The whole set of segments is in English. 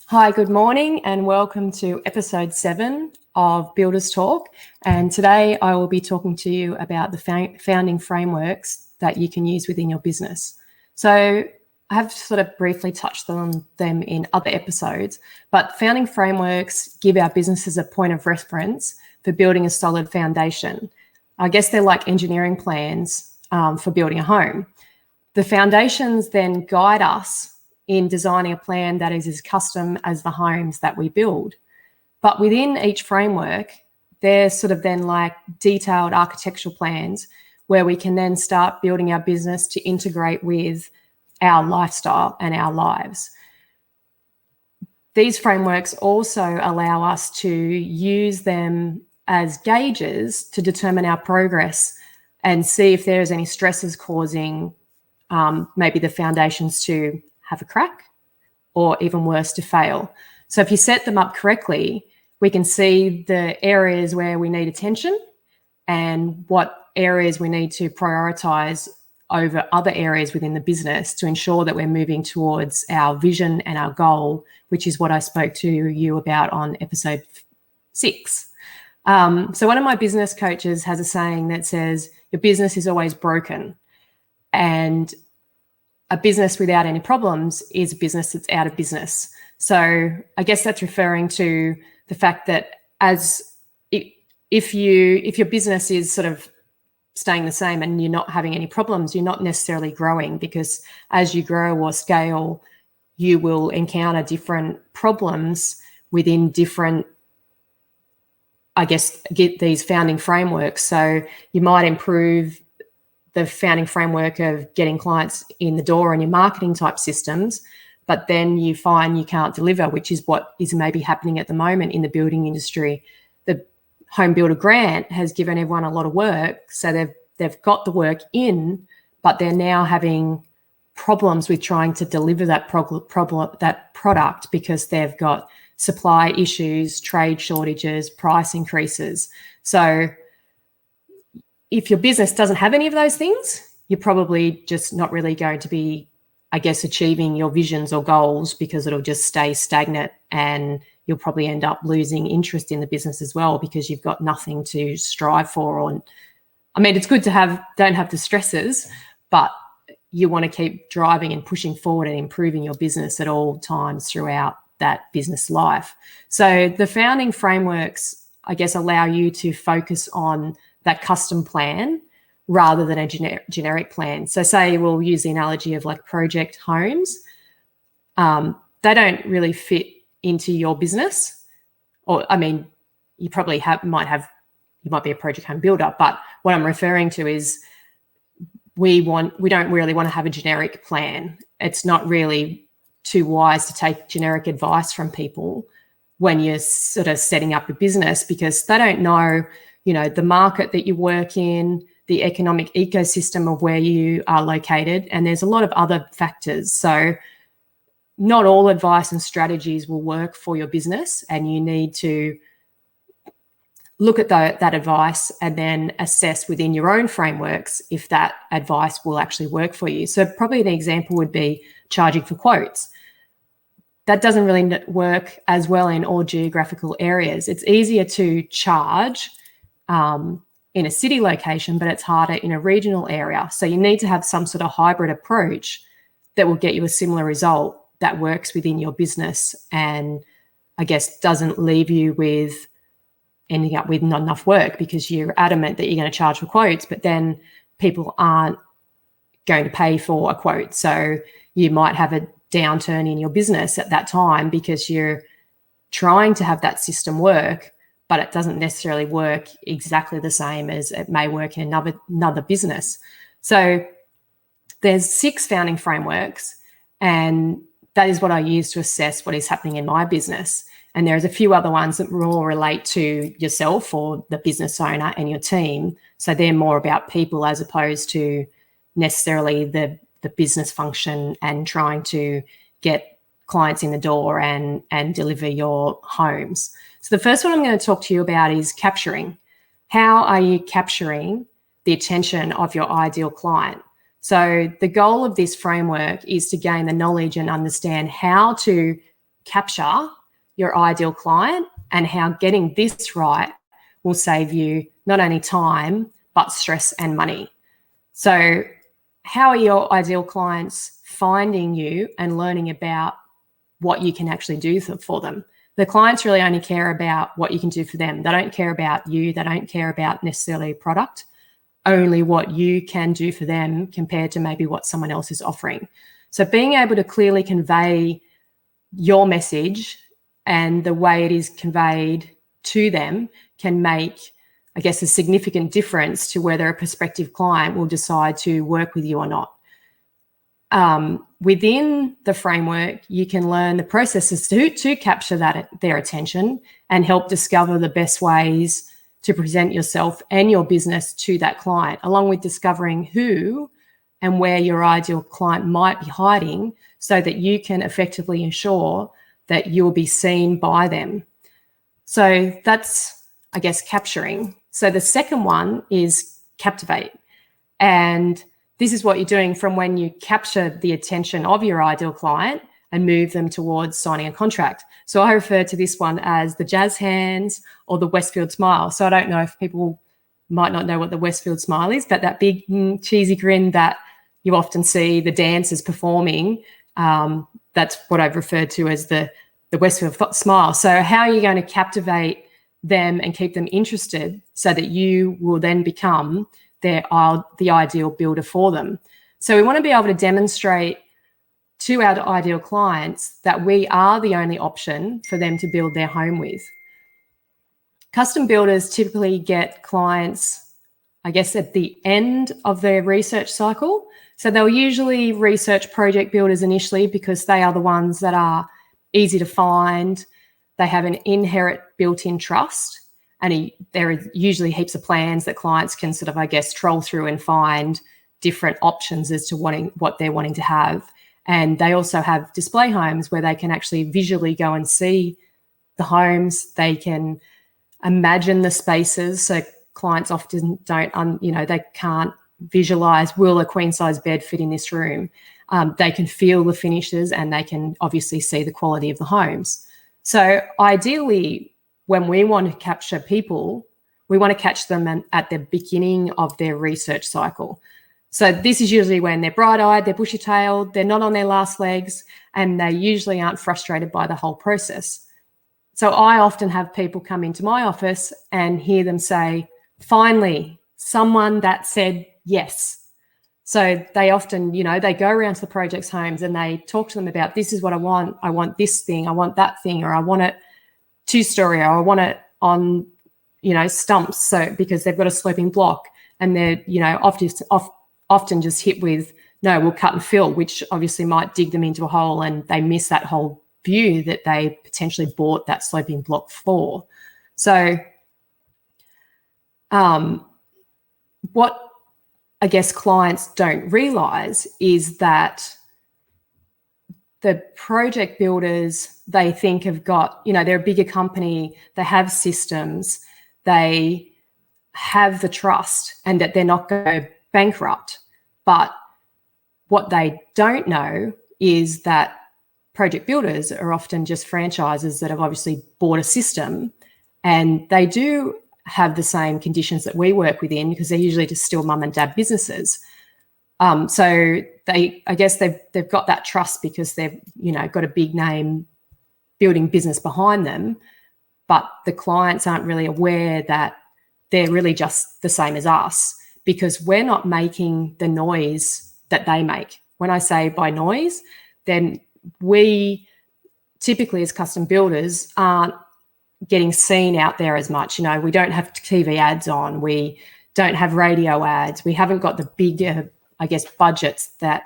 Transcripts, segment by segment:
Hi, good morning and welcome to episode 7 of Builders Talk. And today I will be talking to you about the founding frameworks that you can use within your business. So I have sort of briefly touched on them in other episodes, but founding frameworks give our businesses a point of reference for building a solid foundation. I guess they're like engineering plans for building a home. The foundations then guide us in designing a plan that is as custom as the homes that we build. But within each framework, there's sort of then like detailed architectural plans where we can then start building our business to integrate with our lifestyle and our lives. These frameworks also allow us to use them as gauges to determine our progress and see if there's any stresses causing maybe the foundations to have a crack or even worse, to fail. So if you set them up correctly, we can see the areas where we need attention and what areas we need to prioritize over other areas within the business to ensure that we're moving towards our vision and our goal, which is what I spoke to you about on episode 6. So one of my business coaches has a saying that says, your business is always broken. And a business without any problems is a business that's out of business. So I guess that's referring to the fact that if your business is sort of staying the same and you're not having any problems, you're not necessarily growing, because as you grow or scale, you will encounter different problems within different, I guess, get these founding frameworks. So you might improve the founding framework of getting clients in the door and your marketing type systems, but then you find you can't deliver, which is what is maybe happening at the moment in the building industry. The Home Builder Grant has given everyone a lot of work, so they've got the work in, but they're now having problems with trying to deliver that product because they've got supply issues, trade shortages, price increases. So if your business doesn't have any of those things, you're probably just not really going to be, I guess, achieving your visions or goals, because it'll just stay stagnant and you'll probably end up losing interest in the business as well, because you've got nothing to strive for. I mean, it's good to don't have the stresses, but you want to keep driving and pushing forward and improving your business at all times throughout that business life. So the founding frameworks, I guess, allow you to focus on that custom plan rather than a generic plan. So say we'll use the analogy of like project homes. They don't really fit into your business. Or, I mean, you probably might be a project home builder, but what I'm referring to is we don't really want to have a generic plan. It's not really too wise to take generic advice from people when you're sort of setting up a business, because they don't know, the market that you work in, the economic ecosystem of where you are located, and there's a lot of other factors. So not all advice and strategies will work for your business, and you need to look at that advice and then assess within your own frameworks if that advice will actually work for you. So probably an example would be charging for quotes. That doesn't really work as well in all geographical areas. It's easier to charge in a city location, but it's harder in a regional area. So you need to have some sort of hybrid approach that will get you a similar result that works within your business and, I guess, doesn't leave you with ending up with not enough work because you're adamant that you're going to charge for quotes, but then people aren't going to pay for a quote. So you might have a downturn in your business at that time because you're trying to have that system work, but it doesn't necessarily work exactly the same as it may work in another business. So there's 6 founding frameworks, and that is what I use to assess what is happening in my business. And there's a few other ones that more relate to yourself or the business owner and your team. So they're more about people as opposed to necessarily the business function and trying to get clients in the door and deliver your homes. So the first one I'm going to talk to you about is capturing. How are you capturing the attention of your ideal client? So the goal of this framework is to gain the knowledge and understand how to capture your ideal client and how getting this right will save you not only time, but stress and money. So how are your ideal clients finding you and learning about what you can actually do for them? The clients really only care about what you can do for them. They don't care about you. They don't care about necessarily a product, only what you can do for them compared to maybe what someone else is offering. So being able to clearly convey your message and the way it is conveyed to them can make, I guess, a significant difference to whether a prospective client will decide to work with you or not. Within the framework, you can learn the processes to capture their attention and help discover the best ways to present yourself and your business to that client, along with discovering who and where your ideal client might be hiding so that you can effectively ensure that you'll be seen by them. So that's, I guess, capturing. So the second one is captivate. And this is what you're doing from when you capture the attention of your ideal client and move them towards signing a contract. So I refer to this one as the jazz hands or the Westfield smile. So I don't know if people might not know what the Westfield smile is, but that big cheesy grin that you often see the dancers performing, that's what I've referred to as the Westfield smile. So how are you going to captivate them and keep them interested so that you will then become the ideal builder for them? So we want to be able to demonstrate to our ideal clients that we are the only option for them to build their home with. Custom builders typically get clients, I guess, at the end of their research cycle. So they'll usually research project builders initially because they are the ones that are easy to find. They have an inherent built-in trust. And there are usually heaps of plans that clients can sort of, I guess, troll through and find different options as to what they're wanting to have. And they also have display homes where they can actually visually go and see the homes. They can imagine the spaces. So clients often they can't visualize, will a queen size bed fit in this room? They can feel the finishes and they can obviously see the quality of the homes. So ideally, when we want to capture people, we want to catch them at the beginning of their research cycle. So this is usually when they're bright-eyed, they're bushy-tailed, they're not on their last legs, and they usually aren't frustrated by the whole process. So I often have people come into my office and hear them say, finally, someone that said yes. So they often, they go around to the project's homes and they talk to them about, this is what I want this thing, I want that thing, or I want it two-story, or I want it on, stumps. So because they've got a sloping block and they're, often just hit with, no, we'll cut and fill, which obviously might dig them into a hole and they miss that whole view that they potentially bought that sloping block for. So what I guess clients don't realize is that the project builders, they think have got, they're a bigger company, they have systems, they have the trust and that they're not going to go bankrupt. But what they don't know is that project builders are often just franchises that have obviously bought a system, and they do have the same conditions that we work within because they're usually just still mum and dad businesses. So they've got that trust because they've, got a big name building business behind them, but the clients aren't really aware that they're really just the same as us because we're not making the noise that they make. When I say by noise, then we typically as custom builders aren't getting seen out there as much. We don't have TV ads on, we don't have radio ads, we haven't got the bigger, I guess, budgets that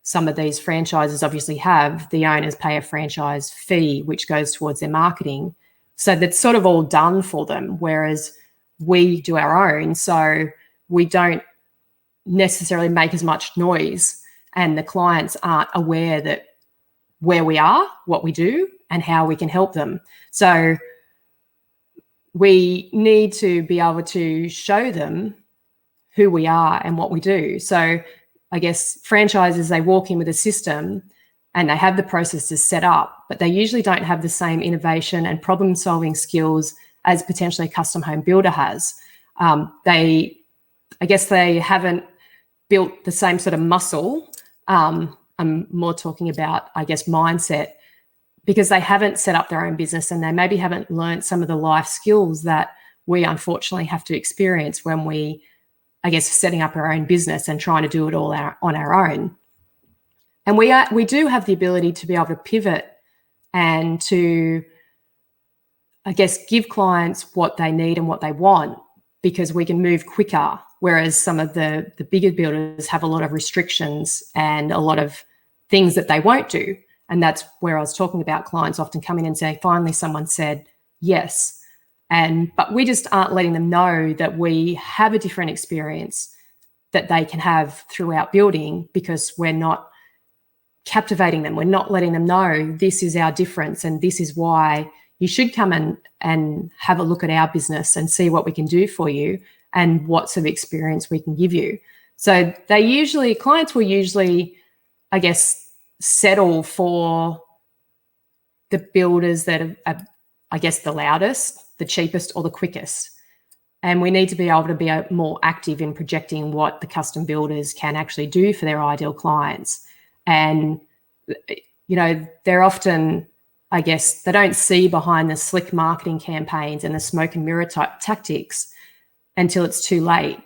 some of these franchises obviously have. The owners pay a franchise fee, which goes towards their marketing. So that's sort of all done for them, whereas we do our own. So we don't necessarily make as much noise, and the clients aren't aware that where we are, what we do, and how we can help them. So we need to be able to show them who we are and what we do. So I guess franchises, they walk in with a system and they have the processes set up, but they usually don't have the same innovation and problem-solving skills as potentially a custom home builder has. I guess they haven't built the same sort of muscle. I'm more talking about, I guess, mindset, because they haven't set up their own business and they maybe haven't learned some of the life skills that we unfortunately have to experience when we, I guess, setting up our own business and trying to do it all on our own. And we do have the ability to be able to pivot and to, I guess, give clients what they need and what they want, because we can move quicker, whereas some of the bigger builders have a lot of restrictions and a lot of things that they won't do. And that's where I was talking about clients often come in and say, finally, someone said yes. But we just aren't letting them know that we have a different experience that they can have throughout building, because we're not captivating them. We're not letting them know this is our difference and this is why you should come and have a look at our business and see what we can do for you and what sort of experience we can give you. So clients will usually, I guess, settle for the builders that are, I guess, the loudest, the cheapest, or the quickest. And we need to be able to be more active in projecting what the custom builders can actually do for their ideal clients. And, they're often, I guess, they don't see behind the slick marketing campaigns and the smoke and mirror type tactics until it's too late.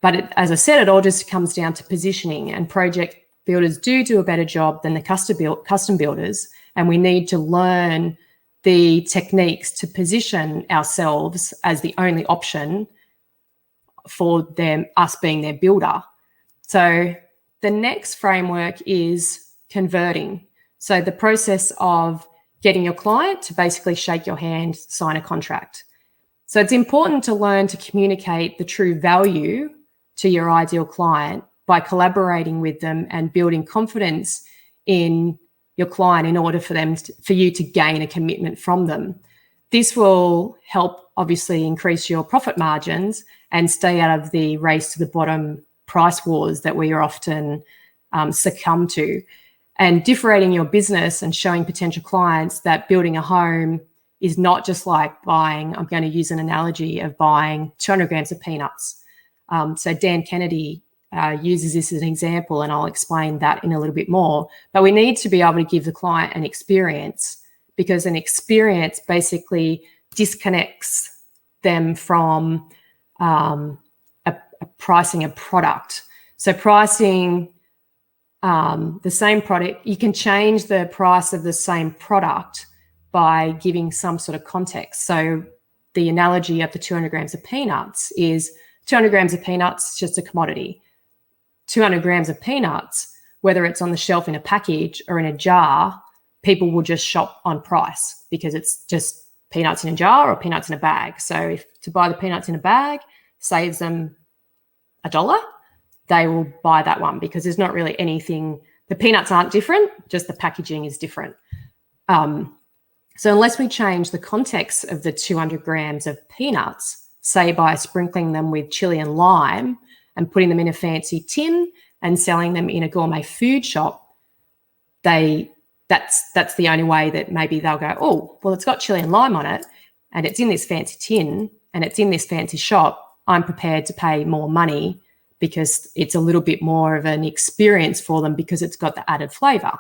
But as I said, it all just comes down to positioning, and project builders do a better job than the custom builders. And we need to learn the techniques to position ourselves as the only option for us being their builder. So the next framework is converting. So the process of getting your client to basically shake your hand, sign a contract. So it's important to learn to communicate the true value to your ideal client by collaborating with them and building confidence in your client in order for you to gain a commitment from them. This will help obviously increase your profit margins and stay out of the race to the bottom price wars that we are often succumb to. And differentiating your business and showing potential clients that building a home is not just like buying, I'm going to use an analogy of buying 200 grams of peanuts. So Dan Kennedy uses this as an example, and I'll explain that in a little bit more. But we need to be able to give the client an experience, because an experience basically disconnects them from pricing a product. So pricing the same product, you can change the price of the same product by giving some sort of context. So the analogy of the 200 grams of peanuts is 200 grams of peanuts is just a commodity. 200 grams of peanuts, whether it's on the shelf in a package or in a jar, people will just shop on price because it's just peanuts in a jar or peanuts in a bag. So if to buy the peanuts in a bag saves them $1, they will buy that one because there's not really anything. The peanuts aren't different, just the packaging is different. So unless we change the context of the 200 grams of peanuts, say by sprinkling them with chili and lime and putting them in a fancy tin and selling them in a gourmet food shop, that's the only way that maybe they'll go, oh, well, it's got chili and lime on it and it's in this fancy tin and it's in this fancy shop. I'm prepared to pay more money because it's a little bit more of an experience for them because it's got the added flavor.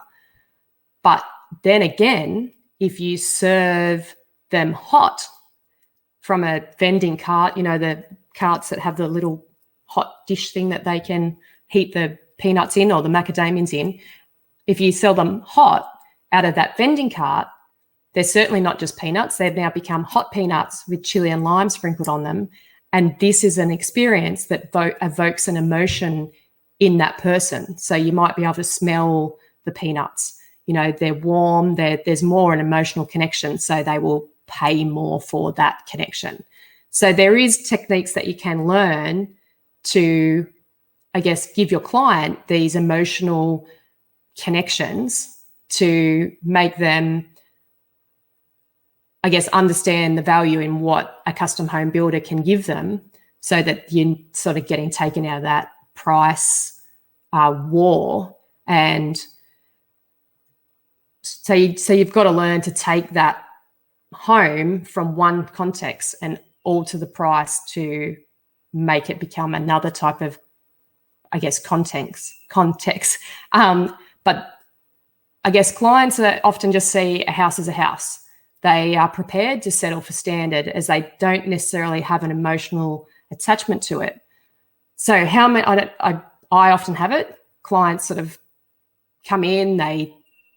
But then again, if you serve them hot from a vending cart, the carts that have the little hot dish thing that they can heat the peanuts in or the macadamians in, if you sell them hot out of that vending cart, they're certainly not just peanuts. They've now become hot peanuts with chili and lime sprinkled on them. And this is an experience that evokes an emotion in that person. So you might be able to smell the peanuts. They're warm. There's more an emotional connection. So they will pay more for that connection. So there is techniques that you can learn to, I guess, give your client these emotional connections to make them, I guess, understand the value in what a custom home builder can give them so that you're sort of getting taken out of that price war. And So you've got to learn to take that home from one context and alter the price to make it become another type of, I guess, context. But I guess clients that often just see a house as a house. They are prepared to settle for standard as they don't necessarily have an emotional attachment to it. So how many, I often have it, clients sort of come in, they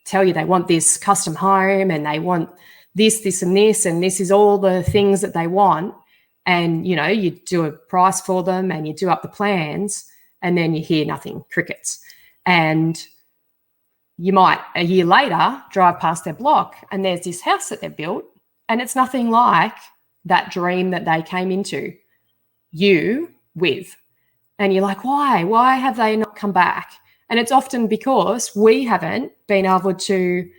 tell you they want this custom home and they want this, and this is all the things that they want. And, you know, you do a price for them and you do up the plans and then you hear nothing, crickets. And you might, a year later, drive past their block and there's this house that they've built and it's nothing like that dream that they came into you with. And you're like, why? Why have they not come back? And it's often because we haven't been able to,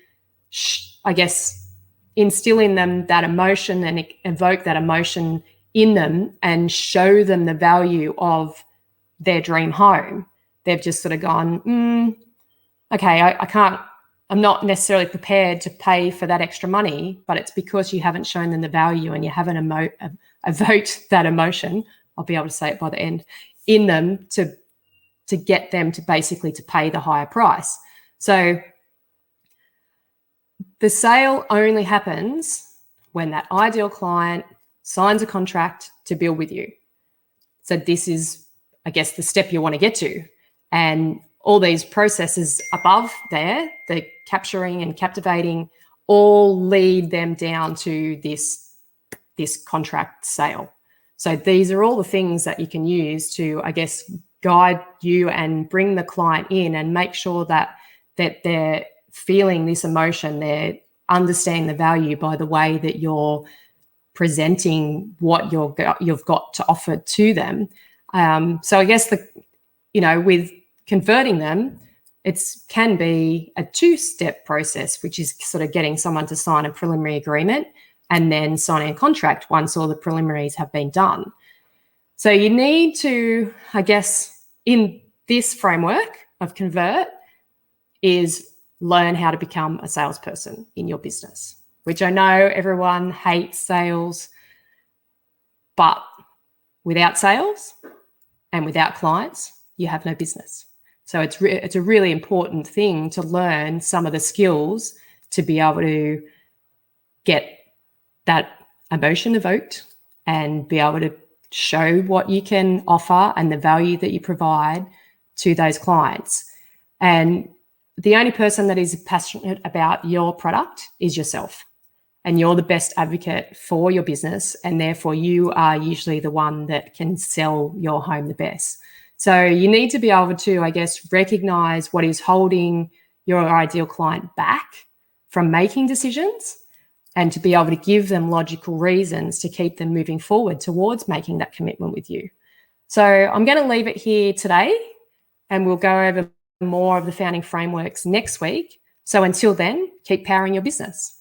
I guess, instill in them that emotion and evoke that emotion in them and show them the value of their dream home. They've just sort of gone, okay, I can't, I'm not necessarily prepared to pay for that extra money, but it's because you haven't shown them the value and you haven't evoked that emotion. I'll be able to say it by the end, in them to get them to basically to pay the higher price. So the sale only happens when that ideal client signs a contract to build with you. So this is, I guess, the step you want to get to. And all these processes above there, the capturing and captivating, all lead them down to this contract sale. So these are all the things that you can use to, I guess, guide you and bring the client in and make sure that they're feeling this emotion, they're understanding the value by the way that you're presenting what you've got to offer to them. So I guess with converting them, it can be a two-step process, which is sort of getting someone to sign a preliminary agreement and then signing a contract once all the preliminaries have been done. So you need to, I guess, in this framework of convert, is learn how to become a salesperson in your business, which I know everyone hates sales, but without sales and without clients, you have no business. So it's a really important thing to learn some of the skills to be able to get that emotion evoked and be able to show what you can offer and the value that you provide to those clients. And the only person that is passionate about your product is yourself. And you're the best advocate for your business. And therefore, you are usually the one that can sell your home the best. So you need to be able to, I guess, recognize what is holding your ideal client back from making decisions and to be able to give them logical reasons to keep them moving forward towards making that commitment with you. So I'm going to leave it here today and we'll go over more of the founding frameworks next week. So until then, keep powering your business.